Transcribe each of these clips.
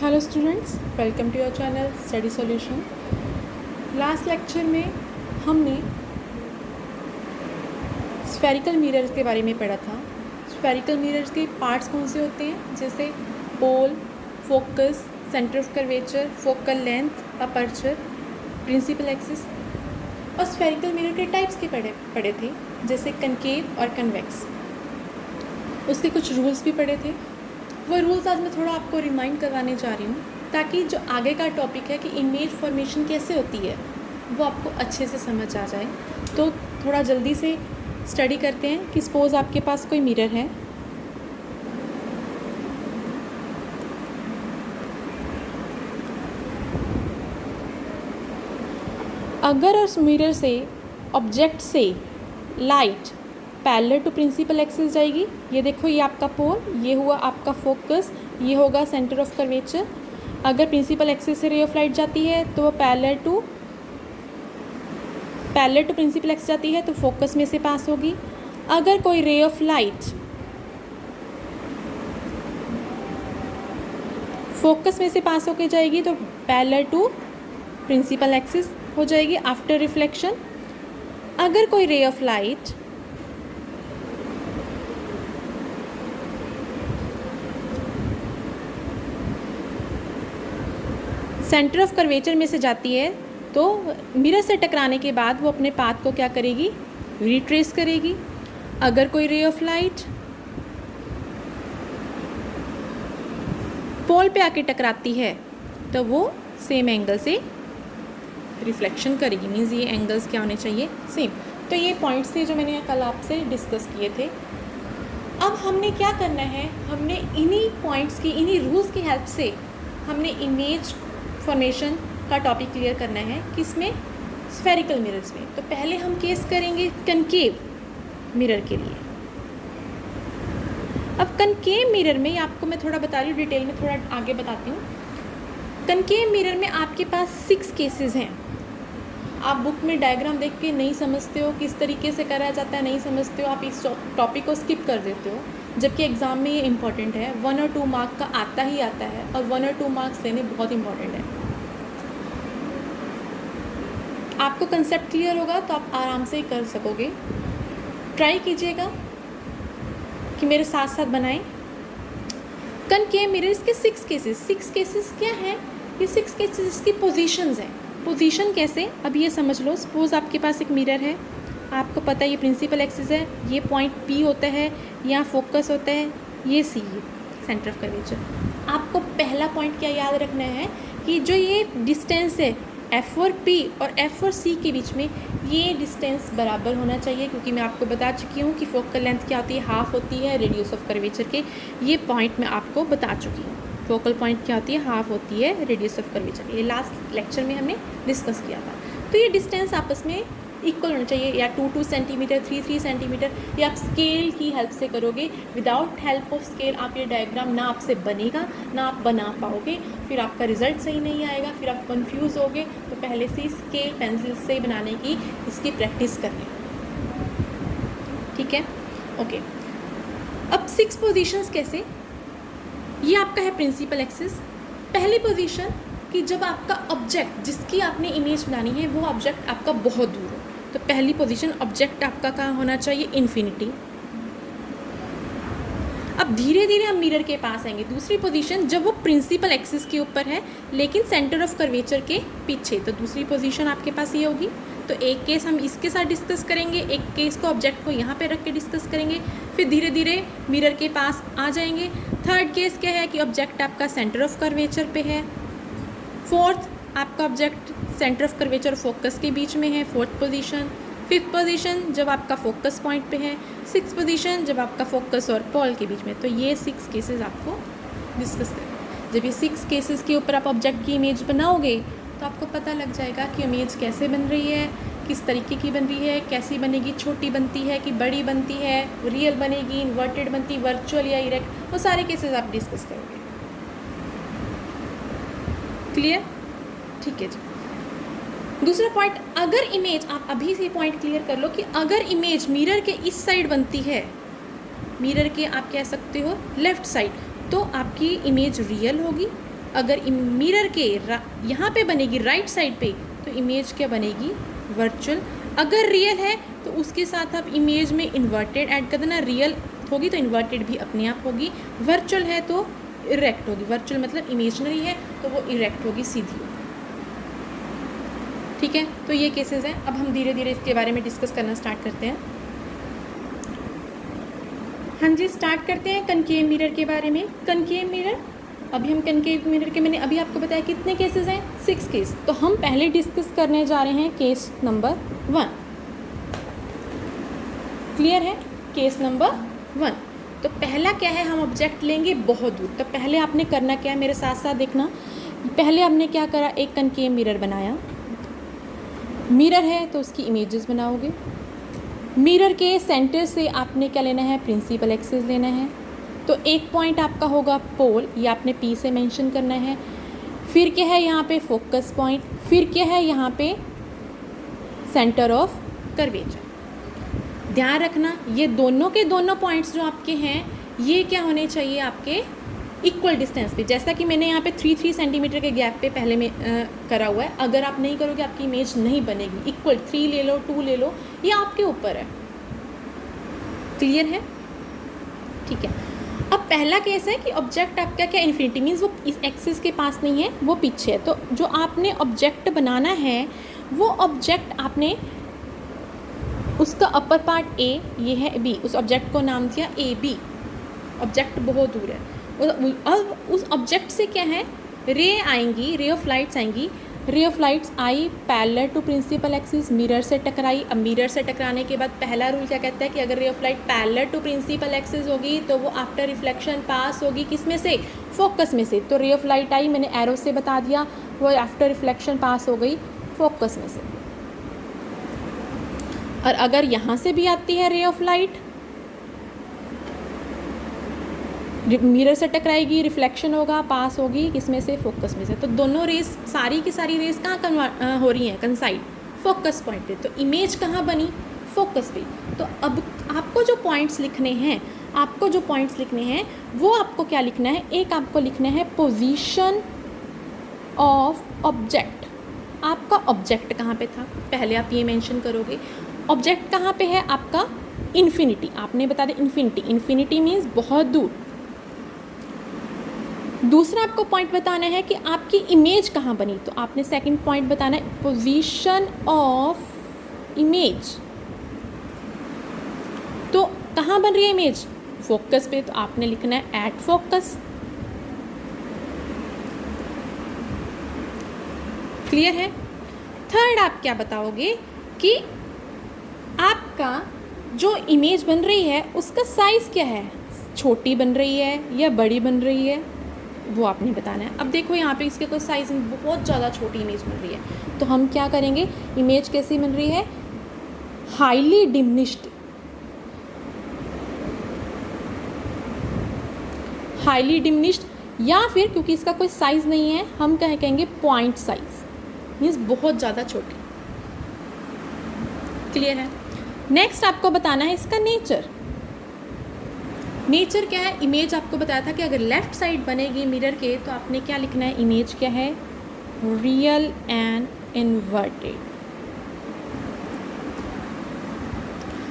Hello students, welcome to your channel study solution. Last lecture में हमने spherical mirrors के बारे में पढ़ा था। स्फेरिकल मिरर्स के पार्ट्स कौन से होते हैं, जैसे pole, focus, centre of curvature, focal length, aperture, principal axis. और स्फेरिकल मिरर के टाइप्स के पढ़े थे, जैसे कनकेव और कन्वेक्स। उसके कुछ रूल्स भी पढ़े थे। वो रूल्स आज मैं थोड़ा आपको रिमाइंड करवाने जा रही हूँ, ताकि जो आगे का टॉपिक है कि इमेज फॉर्मेशन कैसे होती है वो आपको अच्छे से समझ आ जाए। तो थोड़ा जल्दी से स्टडी करते हैं कि सपोज़ आपके पास कोई मिरर है। अगर उस मिरर से ऑब्जेक्ट से light parallel to principal axis जाएगी, ये देखो, ये आपका पोल, ये हुआ आपका फोकस, ये होगा सेंटर ऑफ कर्वेचर। अगर प्रिंसिपल एक्सिस से रे ऑफ लाइट जाती है तो वो पैरेलल टू प्रिंसिपल एक्सिस जाती है तो फोकस में से पास होगी। अगर कोई रे ऑफ लाइट फोकस में से पास होके जाएगी तो पैरेलल टू प्रिंसिपल एक्सिस हो जाएगी आफ्टर रिफ्लेक्शन। अगर कोई रे of light centre of curvature में से जाती है तो मिरर से टकराने के बाद वो अपने पाथ को क्या करेगी, रिट्रेस करेगी। अगर कोई रे ऑफ लाइट पोल पे आके टकराती है तो वो सेम एंगल से रिफ्लेक्शन करेगी। मीन्स ये एंगल्स क्या होने चाहिए, सेम। तो ये पॉइंट्स थे जो मैंने कल आपसे डिस्कस किए थे। अब हमने क्या करना है, हमने इन्हीं पॉइंट्स की, इन्हीं रूल्स की हेल्प से हमने इमेज फॉर्मेशन का टॉपिक क्लियर करना है। किसमें, स्फेरिकल मिरर्स में। तो पहले हम केस करेंगे कनकेव मिरर के लिए। अब कनकेव मिरर में आपको मैं थोड़ा बता रही हूँ, डिटेल में थोड़ा आगे बताती हूँ। कनकेव मिरर में आपके पास 6 केसेस हैं। आप बुक में डायग्राम देख के नहीं समझते हो किस तरीके से करा जाता है, नहीं समझते हो, आप इस टॉपिक को स्किप कर देते हो, जबकि एग्ज़ाम में ये इंपॉर्टेंट है। 1 और 2 मार्क का आता ही आता है और 1 और 2 मार्क्स लेने बहुत इंपॉर्टेंट है। आपको कंसेप्ट क्लियर होगा तो आप आराम से ही कर सकोगे। ट्राई कीजिएगा कि मेरे साथ साथ बनाएं। कनकेव मिरर्स के 6 केसेस क्या हैं? ये 6 केसेस की पोजीशंस हैं। पोजीशन कैसे, अब ये समझ लो। सपोज़ आपके पास एक मिरर है, आपको पता है ये प्रिंसिपल एक्सिस है, ये पॉइंट P होता है, यहाँ फोकस होता है, ये C सेंटर ऑफ कर्वेचर। आपको पहला पॉइंट क्या याद रखना है कि जो ये डिस्टेंस है F और P और F और C के बीच में, ये डिस्टेंस बराबर होना चाहिए, क्योंकि मैं आपको बता चुकी हूँ कि फोकल लेंथ क्या होती है, हाफ होती है रेडियस ऑफ कर्वेचर के। ये पॉइंट मैं आपको बता चुकी हूँ। फोकल पॉइंट क्या होती है, हाफ होती है रेडियस ऑफ कर्वेचर। ये लास्ट लेक्चर में हमने डिस्कस किया था। तो ये डिस्टेंस आपस में इक्वल होना चाहिए, या 2 सेंटीमीटर, 3 सेंटीमीटर। ये आप स्केल की हेल्प से करोगे। विदाउट हेल्प ऑफ स्केल आप ये डायग्राम ना आपसे बनेगा, ना आप बना पाओगे, फिर आपका रिजल्ट सही नहीं आएगा, फिर आप कंफ्यूज होगे। तो पहले से स्केल पेंसिल से बनाने की इसकी प्रैक्टिस करनी, ठीक है? ओके। अब 6 पोजीशंस कैसे? ये आपका है प्रिंसिपल एक्सिस। पहली पोजीशन कि जब आपका ऑब्जेक्ट, जिसकी आपने इमेज बनानी है, वो ऑब्जेक्ट आपका बहुत दूर हो, तो पहली पोजीशन ऑब्जेक्ट आपका कहाँ होना चाहिए, इन्फिनिटी। अब धीरे धीरे हम मिरर के पास आएंगे। दूसरी पोजीशन जब वो प्रिंसिपल एक्सिस के ऊपर है लेकिन सेंटर ऑफ कर्वेचर के पीछे, तो दूसरी पोजीशन आपके पास ये होगी। तो एक केस हम इसके साथ डिस्कस करेंगे, एक केस को ऑब्जेक्ट को यहाँ पे रख के डिस्कस करेंगे, फिर धीरे धीरे मिरर के पास आ जाएंगे। थर्ड केस क्या है कि ऑब्जेक्ट आपका सेंटर ऑफ कर्वेचर पे है। फोर्थ, आपका ऑब्जेक्ट सेंटर ऑफ कर्वेचर और फोकस के बीच में है, फोर्थ पोजीशन। फिफ्थ पोजीशन जब आपका फोकस पॉइंट पे है। सिक्स पोजीशन जब आपका फोकस और पोल के बीच में। तो ये 6 केसेस आपको डिस्कस करना। जब ये 6 केसेस के ऊपर आप ऑब्जेक्ट की इमेज बनाओगे तो आपको पता लग जाएगा कि इमेज कैसे बन रही है, किस तरीके की बन रही है, कैसी बनेगी, छोटी बनती है कि बड़ी बनती है, रियल बनेगी, इन्वर्टेड बनती, वर्चुअल या इरेक्ट, वो सारे केसेस आप डिस्कस करोगे। क्लियर? ठीक है जी। दूसरा पॉइंट, अगर इमेज, आप अभी से पॉइंट क्लियर कर लो कि अगर इमेज मिरर के इस साइड बनती है, मिरर के आप कह सकते हो लेफ़्ट साइड, तो आपकी इमेज रियल होगी। अगर मिरर के यहाँ पे बनेगी राइट साइड पे, तो इमेज क्या बनेगी, वर्चुअल। अगर रियल है तो उसके साथ आप इमेज में इन्वर्टेड ऐड कर देना, रियल होगी तो इन्वर्टेड भी अपने आप होगी, वर्चुअल है तो इरेक्ट होगी। वर्चुअल मतलब इमेजनरी है तो वो इरेक्ट होगी, सीधी होगी। ठीक है, तो ये केसेस हैं। अब हम धीरे धीरे इसके बारे में डिस्कस करना स्टार्ट करते हैं। हाँ जी, स्टार्ट करते हैं कनकेव मिरर के बारे में। कनकेव मिरर, अभी हम कनकेव मिरर के, मैंने अभी आपको बताया कितने केसेस हैं, 6 केस। तो हम पहले डिस्कस करने जा रहे हैं केस नंबर 1। क्लियर है, केस नंबर 1। तो पहला क्या है, हम ऑब्जेक्ट लेंगे बहुत दूर। तो पहले आपने करना क्या है, मेरे साथ साथ देखना। पहले हमने क्या करा, एक कनकेव मिरर बनाया। मिरर है तो उसकी इमेजेस बनाओगे। मिरर के सेंटर से आपने क्या लेना है, प्रिंसिपल एक्सिस लेना है। तो एक पॉइंट आपका होगा पोल, ये आपने पी से मेंशन करना है। फिर क्या है यहाँ पे, फोकस पॉइंट। फिर क्या है यहाँ पे, सेंटर ऑफ कर्वेचर। ध्यान रखना, ये दोनों के दोनों पॉइंट्स जो आपके हैं, ये क्या होने चाहिए, आपके इक्वल डिस्टेंस पे। जैसा कि मैंने यहाँ पे 3 सेंटीमीटर के गैप पे पहले में करा हुआ है। अगर आप नहीं करोगे आपकी इमेज नहीं बनेगी। इक्वल 3 ले लो, 2 ले लो, ये आपके ऊपर है। क्लियर है, ठीक है। अब पहला केस है कि ऑब्जेक्ट आपका क्या, इन्फिनिटी मीन्स वो इस एक्सिस के पास नहीं है, वो पीछे है। तो जो आपने ऑब्जेक्ट बनाना है, वो ऑब्जेक्ट आपने, उसका अपर पार्ट ए, ये है बी, उस ऑब्जेक्ट को नाम दिया ए बी। ऑब्जेक्ट बहुत दूर है। अब उस ऑब्जेक्ट से क्या है, रे आएंगी, रे ऑफ लाइट्स आएंगी। रे ऑफ लाइट्स आई parallel to principal axis, mirror से टकराई। अब मिरर से टकराने के बाद पहला रूल क्या कहता है कि अगर ray of light parallel to principal axis होगी तो वो आफ्टर रिफ्लेक्शन पास होगी किस में से, फोकस में से। तो रे ऑफ लाइट आई, मैंने एरो से बता दिया, वो आफ्टर रिफ्लेक्शन पास हो गई फोकस में से। और अगर यहाँ से भी आती है रे ऑफ लाइट, मिरर से टकराएगी, रिफ्लेक्शन होगा, पास होगी किसमें से, फोकस में से। तो दोनों रेस, सारी की सारी रेस कहाँ हो रही हैं, कंसाइड, फोकस पॉइंट पे। तो इमेज कहाँ बनी, फोकस पे। तो अब आपको जो पॉइंट्स लिखने हैं, वो आपको क्या लिखना है, एक आपको लिखना है पोजीशन ऑफ ऑब्जेक्ट। आपका ऑब्जेक्ट कहाँ पे था, पहले आप ये मेंशन करोगे। ऑब्जेक्ट कहाँ पे है आपका, इन्फिनिटी। आपने बता दें इन्फिनिटी, इन्फिनिटी मीन्स बहुत दूर। दूसरा आपको पॉइंट बताना है कि आपकी इमेज कहाँ बनी। तो आपने सेकंड पॉइंट बताना है पोजीशन ऑफ इमेज। तो कहाँ बन रही है इमेज, फोकस पे। तो आपने लिखना है एट फोकस। क्लियर है। थर्ड आप क्या बताओगे कि आपका जो इमेज बन रही है उसका साइज़ क्या है, छोटी बन रही है या बड़ी बन रही है, वो आपने बताना है। अब देखो यहाँ पे इसके कोई साइज़, बहुत ज़्यादा छोटी इमेज बन रही है। तो हम क्या करेंगे, इमेज कैसी बन रही है, हाईली डिमिनिश्ड। हाईली डिमिनिश्ड, या फिर क्योंकि इसका कोई साइज़ नहीं है, हम क्या कहेंगे पॉइंट साइज, मीन्स बहुत ज़्यादा छोटी। क्लियर है। नेक्स्ट आपको बताना है इसका नेचर। नेचर क्या है, इमेज आपको बताया था कि अगर लेफ्ट साइड बनेगी मिरर के तो आपने क्या लिखना है, इमेज क्या है, रियल एंड इन्वर्टेड।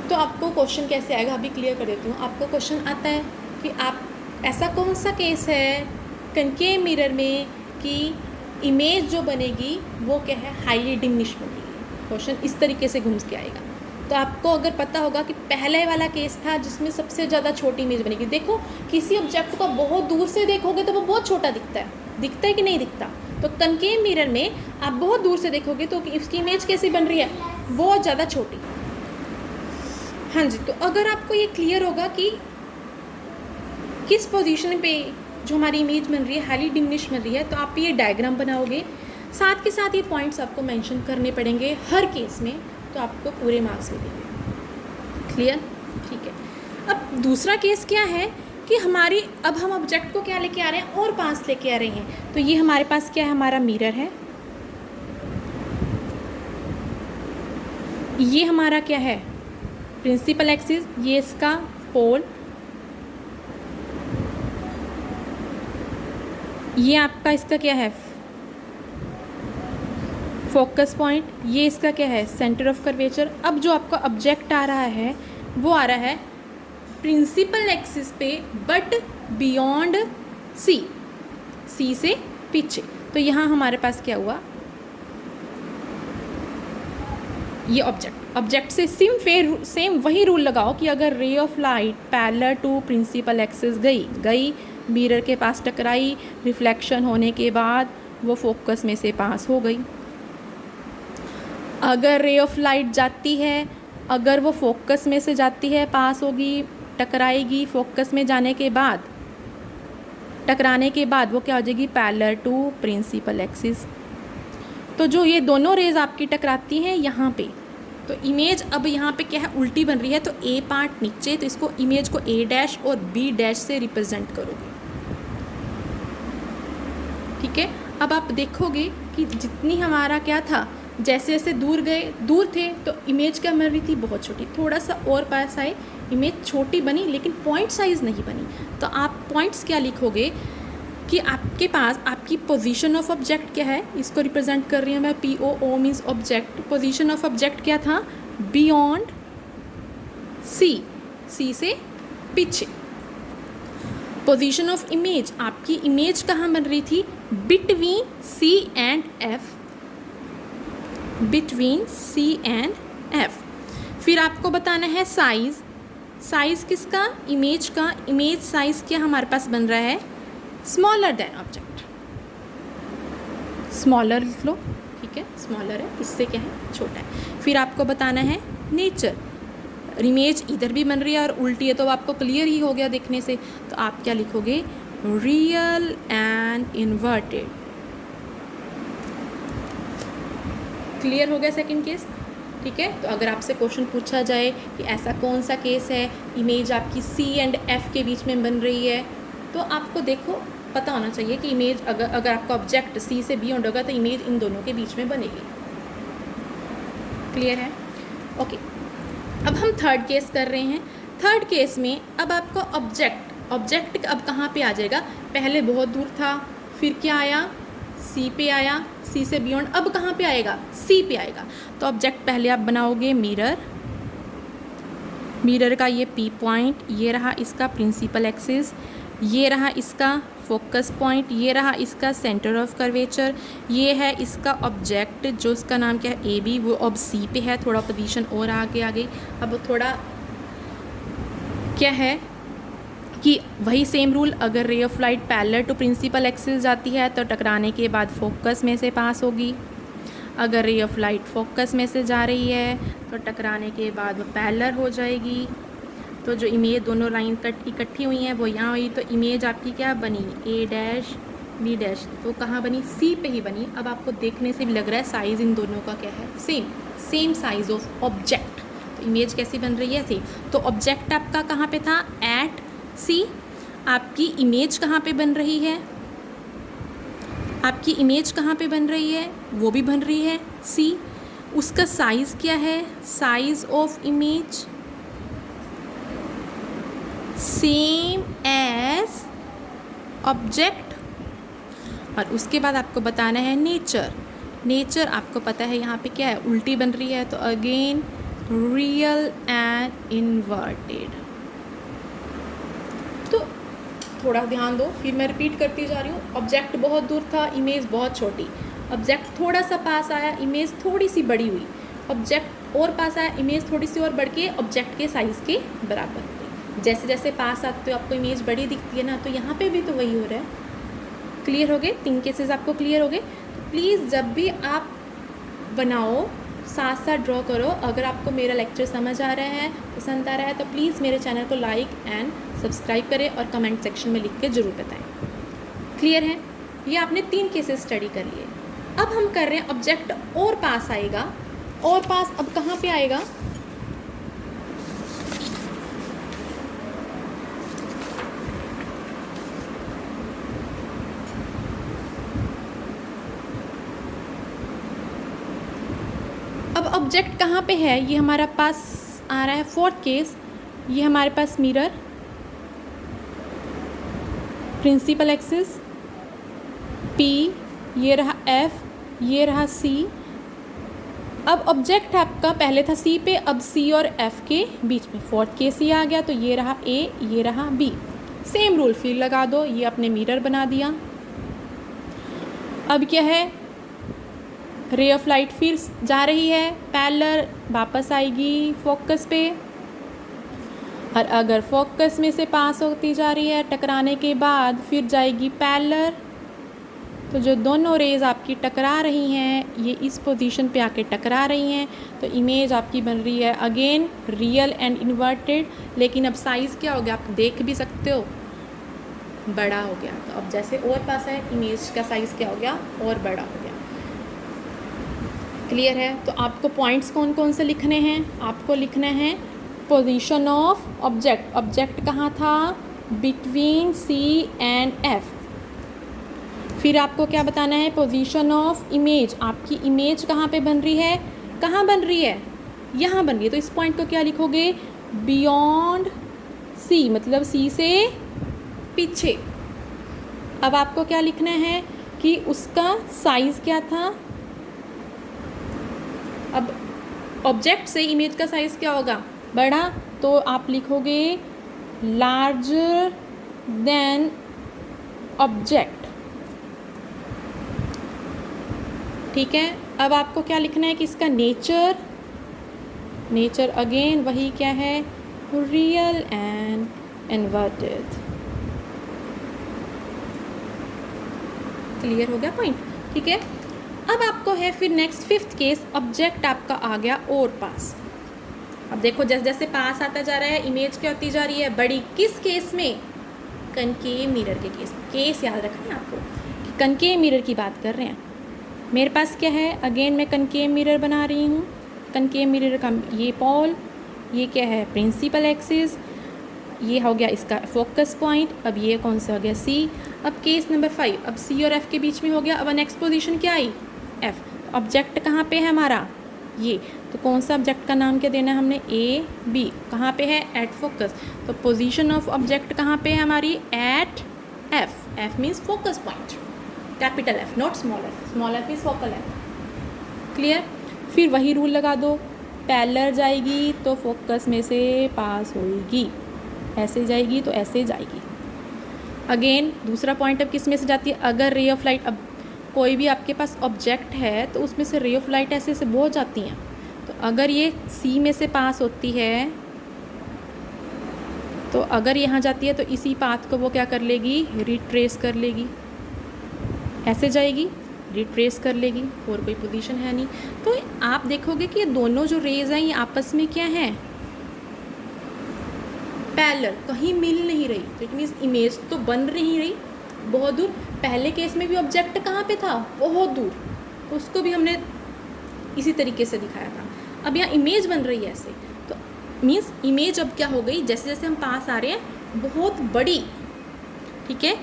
तो आपको क्वेश्चन कैसे आएगा, अभी क्लियर कर देती हूँ। आपको क्वेश्चन आता है कि आप, ऐसा कौन सा केस है कनकेव मिरर में कि इमेज जो बनेगी वो क्या है, हाईली डिमिनिश बनेगी। क्वेश्चन इस तरीके से घूम के आएगा। तो आपको अगर पता होगा कि पहले वाला केस था जिसमें सबसे ज़्यादा छोटी इमेज बनेगी। देखो किसी ऑब्जेक्ट को बहुत दूर से देखोगे तो वो बहुत छोटा दिखता है कि नहीं दिखता। तो कनकेव मिरर में आप बहुत दूर से देखोगे तो उसकी इमेज कैसी बन रही है, बहुत ज़्यादा छोटी। हाँ जी, तो अगर आपको ये क्लियर होगा कि किस पोजीशन पे जो हमारी इमेज बन रही है हाईली डिमिनिश बन रही है, तो आप ये डायग्राम बनाओगे। साथ के साथ ये पॉइंट्स आपको मेंशन करने पड़ेंगे हर केस में, तो आपको पूरे मार्क्स मिलेंगे। क्लियर, ठीक है। अब दूसरा केस क्या है कि हमारी, अब हम ऑब्जेक्ट को क्या लेके आ रहे हैं, और पास लेके आ रहे हैं। तो ये हमारे पास क्या है, हमारा मिरर है। ये हमारा क्या है, प्रिंसिपल एक्सिस, ये इसका पोल। ये आपका इसका क्या है, फोकस पॉइंट, ये इसका क्या है, सेंटर ऑफ कर्वेचर। अब जो आपका ऑब्जेक्ट आ रहा है वो आ रहा है प्रिंसिपल एक्सिस पे बट बियॉन्ड सी, सी से पीछे। तो यहाँ हमारे पास क्या हुआ, ये ऑब्जेक्ट से सेम वही रूल लगाओ कि अगर ray of light parallel to principal axis गई मिरर के पास टकराई, रिफ्लेक्शन होने के बाद वो फोकस में से पास हो गई। अगर रे ऑफ लाइट जाती है, अगर वो फोकस में से जाती है, पास होगी, टकराएगी, फोकस में जाने के बाद, टकराने के बाद वो क्या हो जाएगी, पैरेलल टू प्रिंसिपल एक्सिस। तो जो ये दोनों रेज आपकी टकराती हैं यहाँ पे, तो इमेज अब यहाँ पे क्या है, उल्टी बन रही है। तो ए पार्ट नीचे, तो इसको इमेज को ए डैश और बी डैश से रिप्रेजेंट करोगे, ठीक है। अब आप देखोगे कि जितनी हमारा क्या था, जैसे जैसे दूर थे तो इमेज क्या बन रही थी, बहुत छोटी। थोड़ा सा और पास आए, इमेज छोटी बनी लेकिन पॉइंट साइज़ नहीं बनी। तो आप पॉइंट्स क्या लिखोगे कि आपके पास आपकी पोजीशन ऑफ ऑब्जेक्ट क्या है, इसको रिप्रेजेंट कर रही हूँ मैं, POO means object. Position of object क्या था, बियॉन्ड सी, सी से पीछे। पोजीशन ऑफ इमेज, आपकी इमेज कहाँ बन रही थी, between C and F, between C and F। फिर आपको बताना है साइज़ किसका, इमेज का। इमेज साइज़ क्या हमारे पास बन रहा है, स्मॉलर देन ऑब्जेक्ट, स्मॉलर लिख लो, ठीक है, स्मॉलर है, इससे क्या है, छोटा है। फिर आपको बताना है नेचर, इमेज इधर भी बन रही है और उल्टी है, तो आपको क्लियर ही हो गया देखने से। तो आप क्या लिखोगे, रियल एंड इन्वर्टेड। क्लियर हो गया सेकंड केस, ठीक है। तो अगर आपसे क्वेश्चन पूछा जाए कि ऐसा कौन सा केस है, इमेज आपकी C एंड F के बीच में बन रही है, तो आपको देखो पता होना चाहिए कि इमेज अगर आपका ऑब्जेक्ट C से बियॉन्ड होगा तो इमेज इन दोनों के बीच में बनेगी। क्लियर है, ओके। अब हम थर्ड केस कर रहे हैं। थर्ड केस में अब आपका ऑब्जेक्ट अब कहाँ पे आ जाएगा, पहले बहुत दूर था, फिर क्या आया, C पे आया, C से बियॉन्ड, अब कहाँ पे आएगा, C पे आएगा। तो ऑब्जेक्ट पहले आप बनाओगे मिरर का ये P पॉइंट, ये रहा इसका प्रिंसिपल एक्सिस, ये रहा इसका फोकस पॉइंट, ये रहा इसका सेंटर ऑफ कर्वेचर, ये है इसका ऑब्जेक्ट जो इसका नाम क्या है, AB, वो अब C पे है, थोड़ा पोजीशन और आगे आ गई। अब थोड़ा क्या है कि वही सेम रूल, अगर ray of light parallel to principal axis जाती है तो टकराने के बाद फोकस में से पास होगी। अगर रे ऑफ लाइट फोकस में से जा रही है तो टकराने के बाद वो पैरेलल हो जाएगी। तो जो इमेज दोनों लाइन इकट्ठी हुई हैं वो यहाँ हुई, तो इमेज आपकी क्या बनी, A डैश B डैश, तो कहाँ बनी, C पे ही बनी। अब आपको देखने से भी लग रहा है साइज़ इन दोनों का क्या है, सेम साइज़ ऑफ ऑब्जेक्ट। तो इमेज कैसी बन रही है, सेम। तो ऑब्जेक्ट आपका कहाँ पे था, एट C। आपकी इमेज कहाँ पे बन रही है, आपकी इमेज कहाँ पे बन रही है, वो भी बन रही है C। उसका साइज़ क्या है, size of image same as object. और उसके बाद आपको बताना है नेचर आपको पता है यहाँ पे क्या है, उल्टी बन रही है, तो अगेन रियल एंड इन्वर्टेड। तो थोड़ा ध्यान दो, फिर मैं रिपीट करती जा रही हूँ। ऑब्जेक्ट बहुत दूर था, इमेज बहुत छोटी, ऑब्जेक्ट थोड़ा सा पास आया, इमेज थोड़ी सी बड़ी हुई, ऑब्जेक्ट और पास आया, इमेज थोड़ी सी और बढ़ के ऑब्जेक्ट के साइज़ के बराबर हुई। जैसे जैसे पास आते हो आपको इमेज बड़ी दिखती है ना, तो यहाँ पे भी तो वही हो रहा है। क्लियर हो गए, 3 केसेस आपको क्लियर हो गए। तो प्लीज़ जब भी आप बनाओ साथ साथ ड्रॉ करो। अगर आपको मेरा लेक्चर समझ आ रहा है, पसंद आ रहा है, तो प्लीज़ मेरे चैनल को लाइक एंड सब्सक्राइब करें और कमेंट सेक्शन में लिख के ज़रूर बताएं। क्लियर है, ये आपने 3 केसेस स्टडी कर लिए। अब हम कर रहे हैं ऑब्जेक्ट और पास आएगा, और पास अब कहाँ पे आएगा, अब ऑब्जेक्ट कहाँ पे है, ये हमारा पास आ रहा है 4th केस। ये हमारे पास मिरर, प्रिंसिपल एक्सिस, P, ये रहा F, ये रहा C। अब ऑब्जेक्ट आपका पहले था C पे, अब C और F के बीच में फोर्थ केस ये आ गया, तो ये रहा A, ये रहा B। सेम रूल फिर लगा दो, ये अपने मिरर बना दिया। अब क्या है, रे ऑफ लाइट फिर जा रही है पैरेलल, वापस आएगी फोकस पे, और अगर फोकस में से पास होती जा रही है टकराने के बाद फिर जाएगी पैरेलल। तो जो दोनों रेज आपकी टकरा रही हैं ये इस पोजीशन पे आके टकरा रही हैं, तो इमेज आपकी बन रही है अगेन रियल एंड इन्वर्टेड। लेकिन अब साइज़ क्या हो गया, आप देख भी सकते हो, बड़ा हो गया। तो अब जैसे और पास है, इमेज का साइज़ क्या हो गया, और बड़ा हो गया। क्लियर है? तो आपको पॉइंट्स कौन कौन से लिखने हैं, आपको लिखना है पोजीशन ऑफ ऑब्जेक्ट। ऑब्जेक्ट कहाँ था, बिटवीन C एंड F। फिर आपको क्या बताना है, पोजीशन ऑफ इमेज। आपकी इमेज कहाँ पे बन रही है, कहाँ बन रही है, यहाँ बन रही है। तो इस पॉइंट को क्या लिखोगे, बियॉन्ड C, मतलब C से पीछे। अब आपको क्या लिखना है कि उसका साइज़ क्या था। अब ऑब्जेक्ट से इमेज का साइज़ क्या होगा, बड़ा, तो आप लिखोगे लार्जर देन ऑब्जेक्ट। ठीक है। अब आपको क्या लिखना है कि इसका नेचर, नेचर अगेन वही क्या है, रियल एंड इन्वर्टेड। क्लियर हो गया पॉइंट? ठीक है। अब आपको है फिर नेक्स्ट फिफ्थ केस, ऑब्जेक्ट आपका आ गया और पास। अब देखो जैसे जैसे पास आता जा रहा है इमेज क्या होती जा रही है, बड़ी। किस केस में, कनकेव मिरर के केस। केस याद रखना है आपको कि कनकेव मिरर की बात कर रहे हैं। मेरे पास क्या है, अगेन मैं कनकेव मिरर बना रही हूँ। कनकेव मिरर का ये पोल, ये क्या है, प्रिंसिपल एक्सिस, ये हो गया इसका फोकस पॉइंट। अब ये कौन सा हो गया, C। अब केस नंबर 5, अब C और F के बीच में हो गया। अब नेक्स्ट पोजीशन क्या आई, F। ऑब्जेक्ट कहाँ पे है हमारा, ये। तो कौन सा ऑब्जेक्ट का नाम क्या देना है हमने, A B। कहाँ पे है, एट फोकस। तो पोजीशन ऑफ ऑब्जेक्ट कहाँ पे है हमारी, at F। F means focus point, capital F, not small f। Small f is focal है। क्लियर? फिर वही रूल लगा दो, पैरेलल जाएगी तो फोकस में से पास होएगी, ऐसे जाएगी तो ऐसे जाएगी। अगेन दूसरा पॉइंट अब किस में से जाती है, अगर रे ऑफ लाइट, अब कोई भी आपके पास ऑब्जेक्ट है तो उसमें से रे ऑफ लाइट ऐसे बहुत जाती हैं। तो अगर ये C में से पास होती है, तो अगर यहाँ जाती है तो इसी पाथ को वो क्या कर लेगी, रिट्रेस कर लेगी, ऐसे जाएगी, रिट्रेस कर लेगी, और कोई पोजीशन है नहीं। तो आप देखोगे कि ये दोनों जो रेज हैं ये आपस में क्या है, पैरेलल, कहीं मिल नहीं रही। तो इट मीन्स इमेज तो बन नहीं रही, बहुत दूर। पहले केस में भी ऑब्जेक्ट कहाँ पे था, बहुत दूर, तो उसको भी हमने इसी तरीके से दिखाया था। अब यहाँ इमेज बन रही है ऐसे, तो मीन्स इमेज अब क्या हो गई, जैसे जैसे हम पास आ रहे हैं बहुत बड़ी। ठीक है।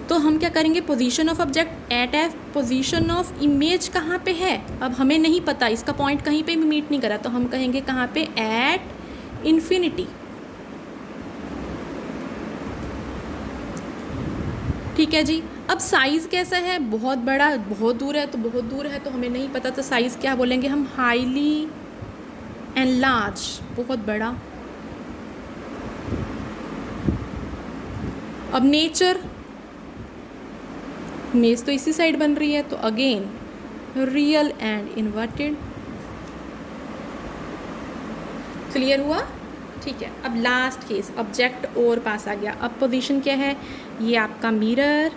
तो हम क्या करेंगे, position of object at F, position of image कहाँ पे है, अब हमें नहीं पता, इसका पॉइंट कहीं पे भी मीट नहीं करा, तो हम कहेंगे कहाँ पे, एट इन्फिनिटी। ठीक है जी। अब साइज़ कैसा है, बहुत बड़ा, बहुत दूर है, तो बहुत दूर है तो हमें नहीं पता, तो साइज़ क्या बोलेंगे हम, हाईली एंड लार्ज, बहुत बड़ा। अब नेचर, इमेज तो इसी साइड बन रही है, तो again real and inverted. Clear हुआ? ठीक है। अब लास्ट केस, ऑब्जेक्ट और पास आ गया। अब पोजीशन क्या है, ये आपका मिरर,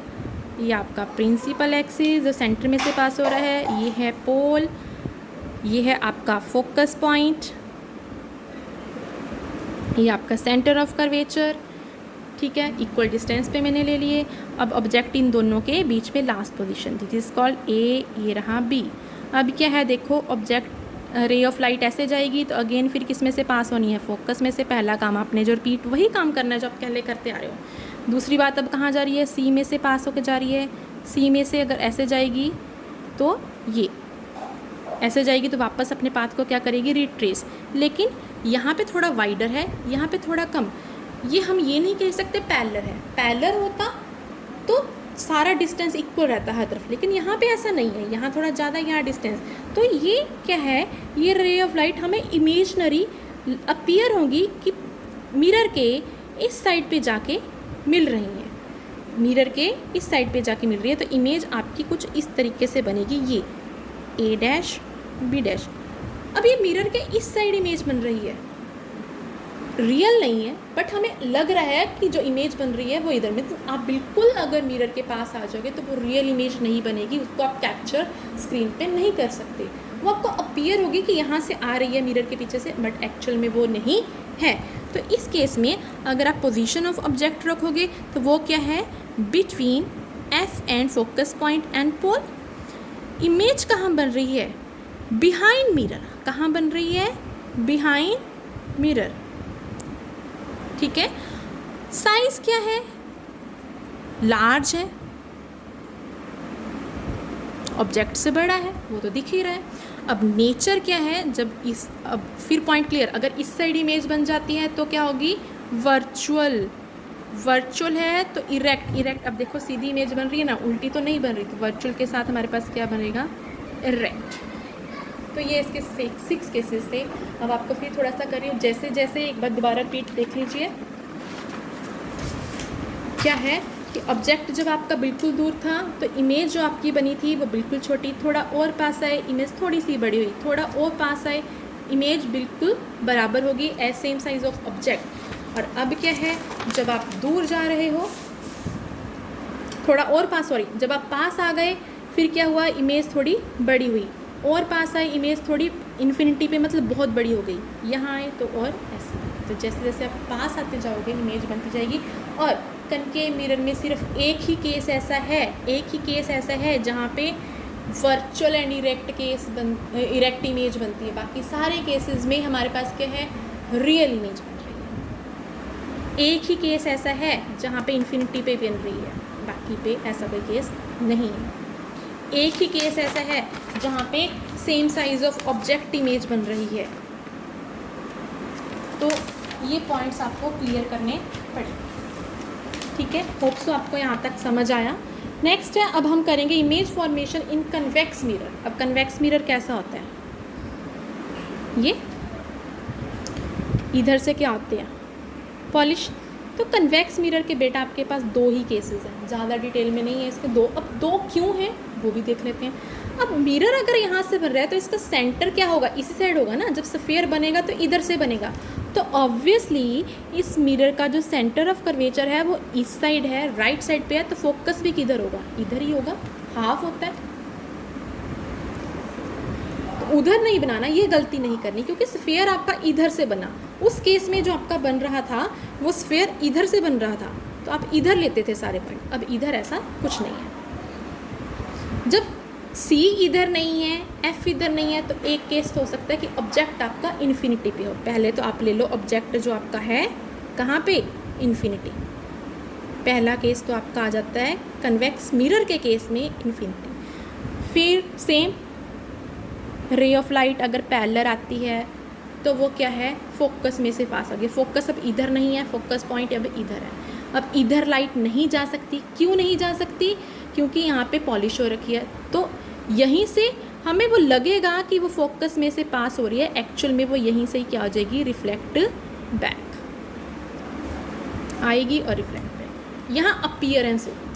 ये आपका प्रिंसिपल एक्सिस जो सेंटर में से पास हो रहा है, ये है पोल, ये है आपका फोकस पॉइंट, ये आपका सेंटर ऑफ कर्वेचर। ठीक है, इक्वल डिस्टेंस पे मैंने ले लिए। अब ऑब्जेक्ट इन दोनों के बीच में लास्ट पोजीशन थी, दिस कॉल्ड A, ये रहा B। अब क्या है, देखो ऑब्जेक्ट रे ऑफ लाइट ऐसे जाएगी तो अगेन फिर किस में से पास होनी है, फोकस में से। पहला काम आपने जो रिपीट वही काम करना है जो आप पहले करते आ रहे हो। दूसरी बात, अब कहाँ जा रही है, C में से पास होकर जा रही है। C में से अगर ऐसे जाएगी तो ये ऐसे जाएगी, तो वापस अपने पाथ को क्या करेगी, रिट्रेस। लेकिन यहाँ पे थोड़ा वाइडर है, यहाँ पे थोड़ा कम। ये हम ये नहीं कह सकते पैरेलल है। पैरेलल होता तो सारा डिस्टेंस इक्वल रहता है हर तरफ, लेकिन यहाँ पे ऐसा नहीं है, यहाँ थोड़ा ज़्यादा, यहाँ डिस्टेंस। तो ये क्या है, ये रे ऑफ लाइट हमें इमेजनरी अपीयर होगी कि मिरर के इस साइड पे जाके मिल रही हैं, मिरर के इस साइड पे जाके मिल रही है। तो इमेज आपकी कुछ इस तरीके से बनेगी, ये ए डैश बी डैश। अब ये मिरर के इस साइड इमेज बन रही है, रियल नहीं है, बट हमें लग रहा है कि जो इमेज बन रही है वो इधर में। तो आप बिल्कुल अगर मिरर के पास आ जाओगे तो वो रियल इमेज नहीं बनेगी, उसको आप कैप्चर स्क्रीन पे नहीं कर सकते। वो आपको अपीयर होगी कि यहाँ से आ रही है मिरर के पीछे से, बट एक्चुअल में वो नहीं है। तो इस केस में अगर आप पोजीशन ऑफ ऑब्जेक्ट रखोगे तो वो क्या है, between F and focus point and pole. Image कहाँ बन रही है, बिहाइंड मिरर। कहाँ बन रही है, बिहाइंड मिरर। ठीक है, साइज क्या है, लार्ज है, ऑब्जेक्ट से बड़ा है, वो तो दिख ही रहा है। अब नेचर क्या है, जब इस, अब फिर पॉइंट क्लियर, अगर इस साइड इमेज बन जाती है तो क्या होगी, वर्चुअल। वर्चुअल है तो इरेक्ट। अब देखो सीधी इमेज बन रही है ना, उल्टी तो नहीं बन रही, तो वर्चुअल के साथ हमारे पास क्या बनेगा, इरेक्ट। तो ये इसके 6 केसेस थे। अब आपको फिर थोड़ा सा करिए, जैसे जैसे एक बार दोबारा रिपीट देख लीजिए। क्या है कि ऑब्जेक्ट जब आपका बिल्कुल दूर था तो इमेज जो आपकी बनी थी वो बिल्कुल छोटी, थोड़ा और पास आए इमेज थोड़ी सी बड़ी हुई, थोड़ा और पास आए इमेज बिल्कुल बराबर होगी, as same size of object. और अब क्या है, जब आप दूर जा रहे हो, थोड़ा और पास, सॉरी, जब आप पास आ गए फिर क्या हुआ, इमेज थोड़ी बड़ी हुई, और पास आई इमेज थोड़ी इन्फिनिटी पे, मतलब बहुत बड़ी हो गई, यहाँ आए तो और ऐसे। तो जैसे जैसे आप पास आते जाओगे इमेज बनती जाएगी। और कनकेव मिरर में सिर्फ एक ही केस ऐसा है जहाँ पे वर्चुअल एंड इरेक्ट इमेज बनती है। बाकी सारे केसेस में हमारे पास क्या है, रियल इमेज बन रही है। एक ही केस ऐसा है जहाँ पे इन्फिनिटी पे बन रही है, बाकी पे ऐसा कोई केस नहीं है। एक ही केस ऐसा है जहाँ पे same size of object image बन रही है। तो ये पॉइंट्स आपको क्लियर करने पड़े, ठीक है। होप सो आपको यहाँ तक समझ आया। नेक्स्ट है, अब हम करेंगे इमेज फॉर्मेशन इन कन्वेक्स मिरर। अब कन्वेक्स मिरर कैसा होता है, ये इधर से क्या होते हैं, पॉलिश। तो कन्वेक्स मिरर के बेटा आपके पास 2 ही केसेस हैं, ज़्यादा डिटेल में नहीं है इसके 2। अब 2 क्यों हैं वो भी देख लेते हैं। अब मिरर अगर यहाँ से बन रहा है तो इसका सेंटर क्या होगा, इसी साइड होगा ना। जब स्फीयर बनेगा तो इधर से बनेगा, तो ऑब्वियसली इस मिरर का जो सेंटर ऑफ कर्वेचर है वो इस साइड है, राइट साइड पे है। तो फोकस भी किधर होगा, इधर ही होगा, हाफ होता है। तो उधर नहीं बनाना, ये गलती नहीं करनी, क्योंकि स्फीयर आपका इधर से बना। उस केस में जो आपका बन रहा था वो स्फीयर इधर से बन रहा था, तो आप इधर लेते थे सारे पॉइंट। अब इधर ऐसा कुछ नहीं है। जब सी इधर नहीं है, एफ इधर नहीं है, तो एक केस तो हो सकता है कि ऑब्जेक्ट आपका इन्फिनिटी पे हो। पहले तो आप ले लो ऑब्जेक्ट जो आपका है कहाँ पे, इन्फिनिटी। पहला केस तो आपका आ जाता है कन्वेक्स मिरर के केस में इन्फिनिटी। फिर सेम रे ऑफ लाइट अगर पैरेलल आती है तो वो क्या है, फोकस में से पास आ गया। फोकस अब इधर नहीं है, फोकस पॉइंट अब इधर है। अब इधर लाइट नहीं जा सकती, क्यों नहीं जा सकती, क्योंकि यहाँ पे पॉलिश हो रखी है। तो यहीं से हमें वो लगेगा कि वो फोकस में से पास हो रही है, एक्चुअल में वो यहीं से ही क्या हो जाएगी, रिफ्लेक्ट बैक आएगी और रिफ्लेक्ट बैक, यहाँ अपीयरेंस होगी।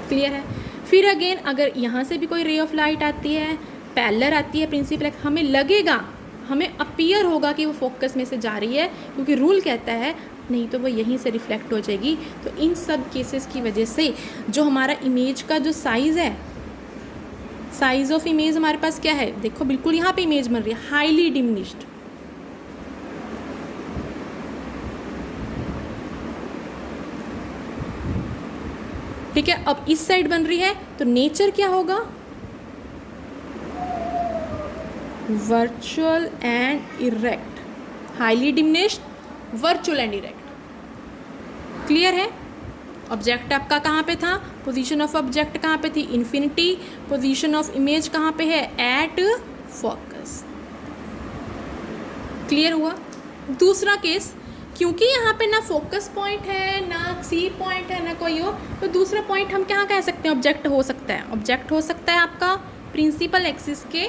क्लियर है। फिर अगेन अगर यहाँ से भी कोई रे ऑफ लाइट आती है, पैरेलल आती है प्रिंसिपल, हमें लगेगा, हमें अपीयर होगा कि वो फोकस में से जा रही है, क्योंकि रूल कहता है, नहीं तो वो यहीं से रिफ्लेक्ट हो जाएगी। तो इन सब केसेस की वजह से जो हमारा इमेज का जो साइज़ है, साइज ऑफ इमेज हमारे पास क्या है, देखो बिल्कुल यहाँ पे इमेज बन रही है, हाईली डिमिनिश्ड। ठीक है। अब इस साइड बन रही है तो नेचर क्या होगा, virtual and erect, highly diminished, virtual and erect. Clear है। ऑब्जेक्ट आपका कहाँ पे था, पोजीशन ऑफ ऑब्जेक्ट कहाँ पे थी, इन्फिनिटी। पोजीशन ऑफ इमेज कहाँ पे है, एट फोकस। क्लियर हुआ। दूसरा केस क्योंकि यहाँ पे ना फोकस पॉइंट है, ना सी पॉइंट है, ना कोई हो, तो दूसरा पॉइंट हम क्या कह सकते हैं, ऑब्जेक्ट हो सकता है। ऑब्जेक्ट हो सकता है आपका प्रिंसिपल एक्सिस के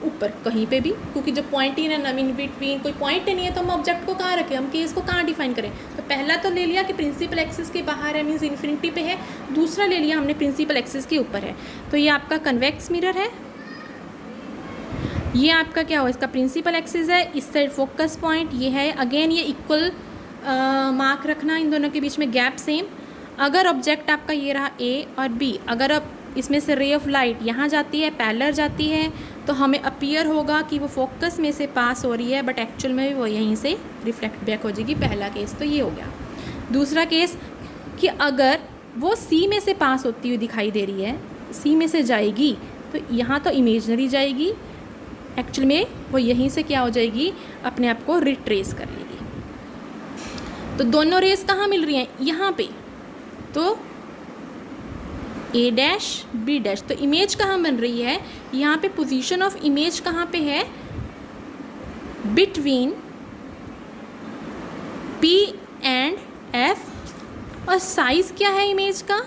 ऊपर कहीं पे भी, क्योंकि जब पॉइंट ही ना इन बिटवीन कोई पॉइंट ही नहीं है तो हम ऑब्जेक्ट को कहाँ रखें, हम केस को कहाँ डिफाइन करें। तो पहला तो ले लिया कि प्रिंसिपल एक्सिस के बाहर है, मीन्स इन्फिनिटी पे है। दूसरा ले लिया हमने प्रिंसिपल एक्सिस के ऊपर है। तो ये आपका कन्वेक्स मिरर है, ये आपका क्या हो, इसका प्रिंसिपल एक्सिस है, इस साइड फोकस पॉइंट ये है। अगेन ये इक्वल मार्क रखना, इन दोनों के बीच में गैप सेम। अगर ऑब्जेक्ट आपका ये रहा ए और बी, अगर अब इसमें से रे ऑफ लाइट यहाँ जाती है, पैरेलल जाती है, तो हमें अपीयर होगा कि वो फोकस में से पास हो रही है, बट एक्चुअल में भी वो यहीं से रिफ्लेक्ट बैक हो जाएगी। पहला केस तो ये हो गया। दूसरा केस कि अगर वो सी में से पास होती हुई दिखाई दे रही है, सी में से जाएगी, तो यहाँ तो इमेजनरी जाएगी, एक्चुअल में वो यहीं से क्या हो जाएगी, अपने आप को रिट्रेस कर लेगी। तो दोनों रेस कहाँ मिल रही हैं, यहाँ पे। तो ए डैश बी डैश, तो इमेज कहाँ बन रही है, यहाँ पे पोजीशन ऑफ इमेज कहाँ पे है, बिटवीन पी एंड एफ। और साइज क्या है इमेज का,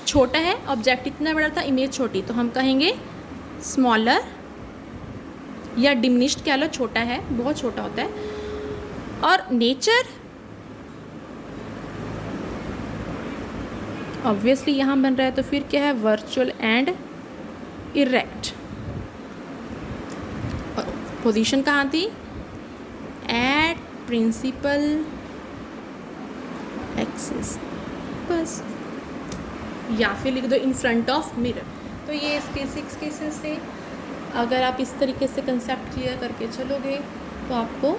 छोटा है, ऑब्जेक्ट इतना बड़ा था, इमेज छोटी, तो हम कहेंगे स्मॉलर या डिमिनिश्ड कह लो, छोटा है, बहुत छोटा होता है। और नेचर ऑब्वियसली यहाँ बन रहा है, तो फिर क्या है, वर्चुअल एंड इरेक्ट। और पोजीशन कहाँ थी, एट प्रिंसिपल एक्सिस, बस। या फिर लिख दो इन फ्रंट ऑफ मिरर। तो ये इसके 6 केसेस थे। अगर आप इस तरीके से कंसेप्ट क्लियर करके चलोगे तो आपको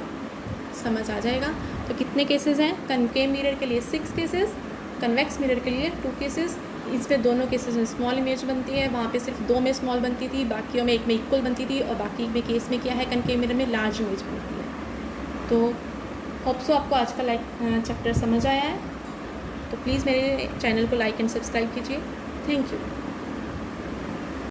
समझ आ जाएगा। तो कितने केसेस हैं, कनकेव मिरर के लिए 6 केसेस, कन्वेक्स मिरर के लिए 2 केसेस। इसमें दोनों केसेस में स्मॉल इमेज बनती है, वहाँ पे सिर्फ 2 में स्मॉल बनती थी, बाकियों में 1 में इक्वल बनती थी, और बाकी में केस में क्या है, कनकेव मिरर में लार्ज इमेज बनती है। तो होप सो आपको आज का चैप्टर समझ आया है। तो प्लीज़ मेरे चैनल को लाइक एंड सब्सक्राइब कीजिए। Thank you.